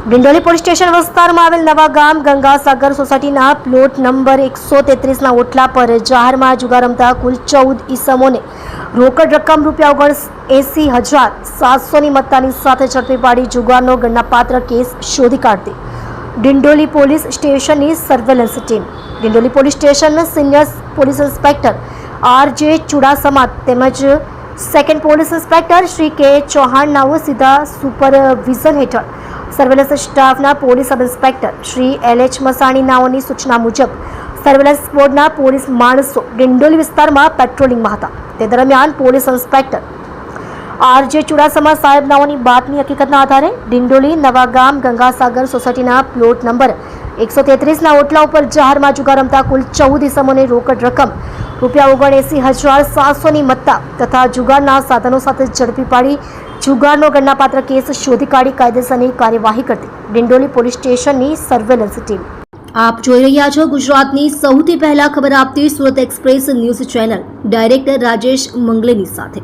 Dindoli police station વિસ્તારમાં આવેલ નવા ગામ ગંગાસાગર સોસાયટીના પ્લોટ નંબર 133ના ઓટલા પર જાહેરમાં જુગાર રમતા કુલ 14 ઈસમોને રોકડ રકમ ₹80,700ની મત્તાની સાથે ઝડપી પાડી જુગારનો ગણનાપાત્ર કેસ શોધી કાઢતી ડિંડોલી પોલીસ સ્ટેશનની સર્વેલન્સ ટીમ. ડિંડોલી પોલીસ સ્ટેશનના senior police inspector R.J. Chudasama તેમજ સેકન્ડ પોલીસ ઇન્સ્પેક્ટર શ્રી કે ચૌહાણનાઓ સીધા સુપરવિઝન હેઠળ સર્વેલન્સ સ્ટાફના police sub inspector Shri L.H. મસાણીનાઓની સૂચના મુજબ સર્વેલન્સ સ્ક્વોડના પોલીસ માણસો ડિંડોલી વિસ્તારમાં પેટ્રોલિંગમાં હતા. તે દરમિયાન પોલીસ ઇન્સ્પેક્ટર R.J. ચુડાસમા સાહેબનાઓની બાતમી હકીકતના આધારે ડિંડોલી નવા ગામ ગંગાસાગર સોસાયટીના પ્લોટ નંબર 133ના ઓટલા ઉપર જાહેરમાં જુગાર રમતા કુલ 14 ઈસમોને રોકડ રકમ ₹79,700ની મત્તા તથા જુગારના સાધનો સાથે ઝડપી પાડી જુગારનો ગણનાપાત્ર કેસ શોધી કાઢી કાયદેસરની કાર્યવાહી કરતી ડિંડોલી પોલીસ સ્ટેશનની સર્વેલન્સ ટીમ. આપ જોઈ રહ્યા છો ગુજરાતની સૌથી પહેલા ખબર આપતી Surat express news channel director Rajesh મંગલેની સાથે.